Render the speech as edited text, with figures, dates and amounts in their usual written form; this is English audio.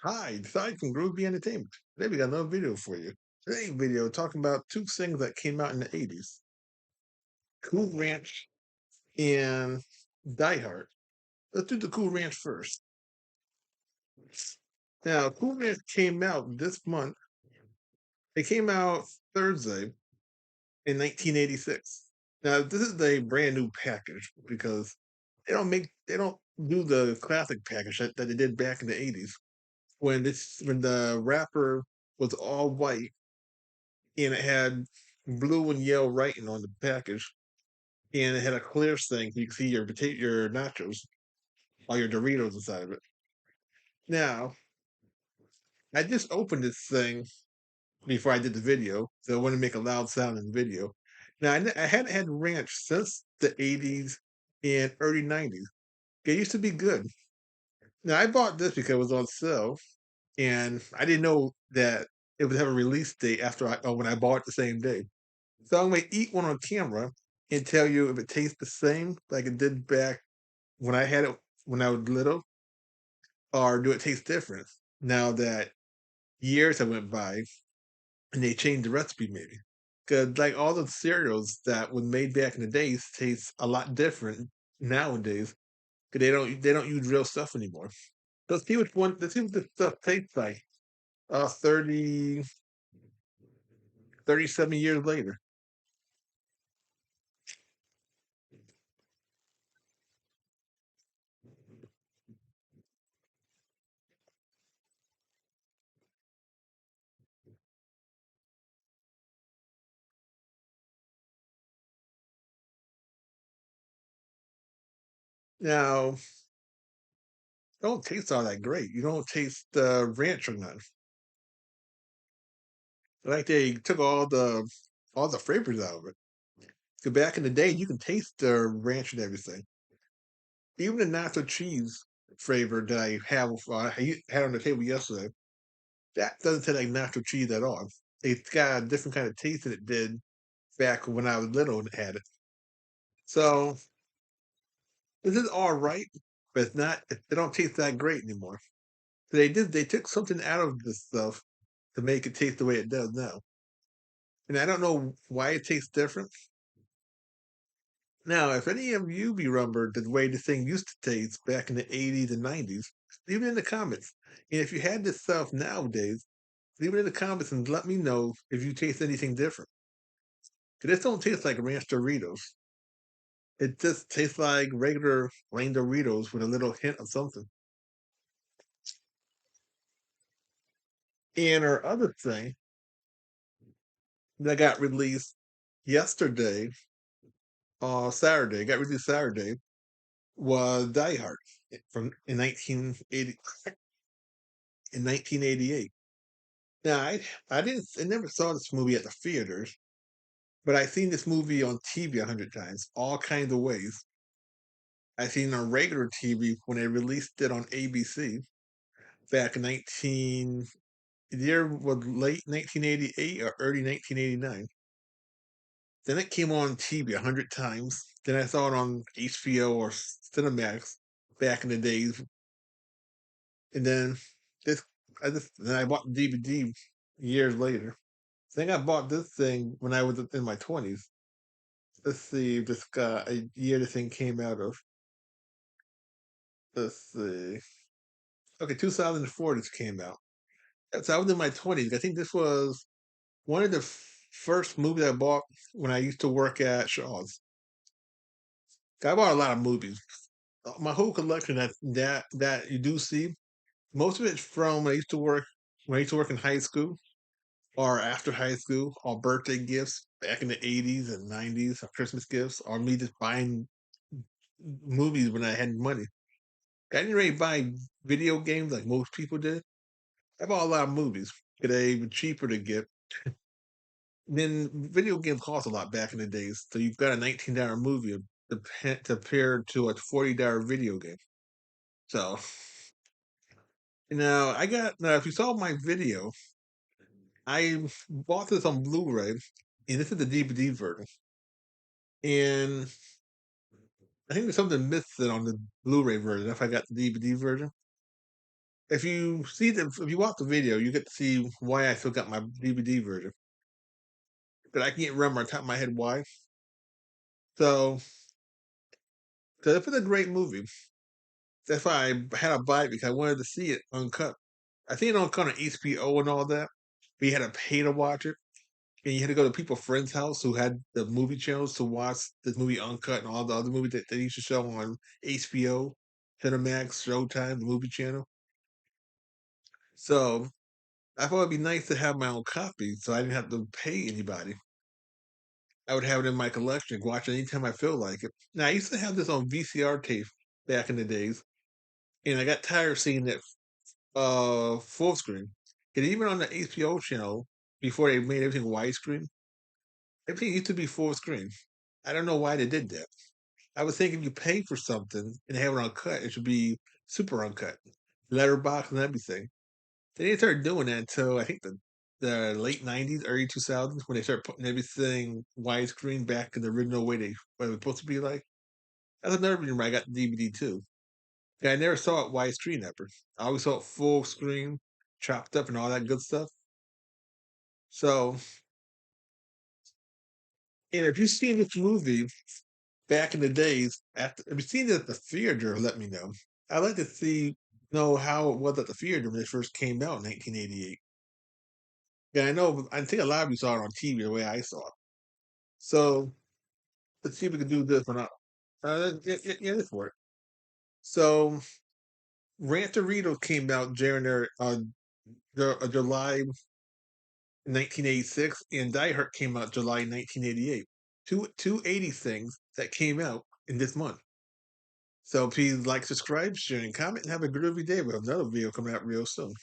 Hi, it's Sai from Groovy Entertainment. Today we got another video for you. Today's video talking about two things that came out in the 80s. Cool Ranch and Die Hard. Let's do the Cool Ranch first. Now, Cool Ranch came out this month. It came out Thursday in 1986. Now, this is a brand new package because they don't do the classic package that they did back in the 80s when the wrapper was all white and it had blue and yellow writing on the package, and it had a clear thing so you could see your nachos or your Doritos inside of it. Now, I just opened this thing before I did the video, so I want to make a loud sound in the video. Now, I hadn't had ranch since the 80s and early 90s. It used to be good. Now, I bought this because it was on sale, and I didn't know that it would have a release date when I bought it the same day. So I'm gonna eat one on camera and tell you if it tastes the same like it did back when I had it when I was little, or do it taste different now that years have went by and they changed the recipe maybe. Because like all the cereals that were made back in the days taste a lot different nowadays. Because they don't use real stuff anymore. Let's see what this stuff tastes like 30, 37 years later. Now, it don't taste all that great. You don't taste the ranch or nothing. Like they took all the flavors out of it. 'Cause back in the day, you can taste the ranch and everything. Even the nacho cheese flavor that had on the table yesterday, that doesn't taste like nacho cheese at all. It's got a different kind of taste than it did back when I was little and had it. So this is all right, but it's not. They don't taste that great anymore. So they took something out of this stuff to make it taste the way it does now, and I don't know why it tastes different. Now, if any of you remember the way this thing used to taste back in the 80s and 90s, leave it in the comments. And if you had this stuff nowadays, leave it in the comments and let me know if you taste anything different. Because this don't taste like ranch Doritos. It just tastes like regular plain Doritos with a little hint of something. And our other thing that got released yesterday, Saturday, got released Saturday, was Die Hard from in 1988. Now, I never saw this movie at the theaters, but I seen this movie on TV 100 times, all kinds of ways. I seen it on regular TV when they released it on ABC back in 19. The year was late 1988 or early 1989. Then it came on TV 100 times. Then I saw it on HBO or Cinemax back in the days, and this then I bought the DVD years later. I think I bought this thing when I was in my 20s. Let's see this guy a year this thing came out of. Let's see. Okay, 2004 this came out. So I was in my 20s. I think this was one of the first movies I bought when I used to work at Shaw's. I bought a lot of movies. My whole collection that you do see, most of it's from when I used to work in high school or after high school, or birthday gifts back in the 80s and 90s, or Christmas gifts, or me just buying movies when I had money. I didn't really buy video games like most people did. I bought a lot of movies. They were cheaper to get. Then video games cost a lot back in the days. So you've got a $19 movie to pair to a $40 video game. So now if you saw my video, I bought this on Blu-ray, and this is the DVD version. And I think there's something missing on the Blu-ray version if I got the DVD version. if you watch the video, you get to see why I still got my DVD version. But I can't remember on top of my head why. So, so it's a great movie. That's why I had to buy it because I wanted to see it uncut. I seen it uncut on HBO and all that, but you had to pay to watch it, and you had to go to people's friends' house who had the movie channels to watch this movie uncut and all the other movies that they used to show on HBO, Cinemax, Showtime, the movie channel. So I thought it'd be nice to have my own copy, so I didn't have to pay anybody. I would have it in my collection, watch it anytime I feel like it. Now I used to have this on VCR tape back in the days, and I got tired of seeing it full screen. And even on the HBO channel, before they made everything widescreen, everything used to be full screen. I don't know why they did that. I was thinking you pay for something and have it uncut, it should be super uncut, letterbox and everything. They didn't start doing that until I think the late '90s, early 2000s when they started putting everything widescreen back in the original way they what it was supposed to be like. That's another reason why I got the DVD too. Yeah, I never saw it widescreen ever. I always saw it full screen, chopped up, and all that good stuff. So, and if you've seen this movie back in the days, after if you've seen it at the theater, let me know. I'd like to know how it was at the theater when it first came out in 1988. Yeah, I know. I think a lot of you saw it on TV the way I saw it. So let's see if we can do this or not. Yeah, this work. So Rancherito came out during their July 1986, and Die Hard came out July 1988. Two 80s things that came out in this month. So please like, subscribe, share, and comment, and have a groovy day. We have another video coming out real soon.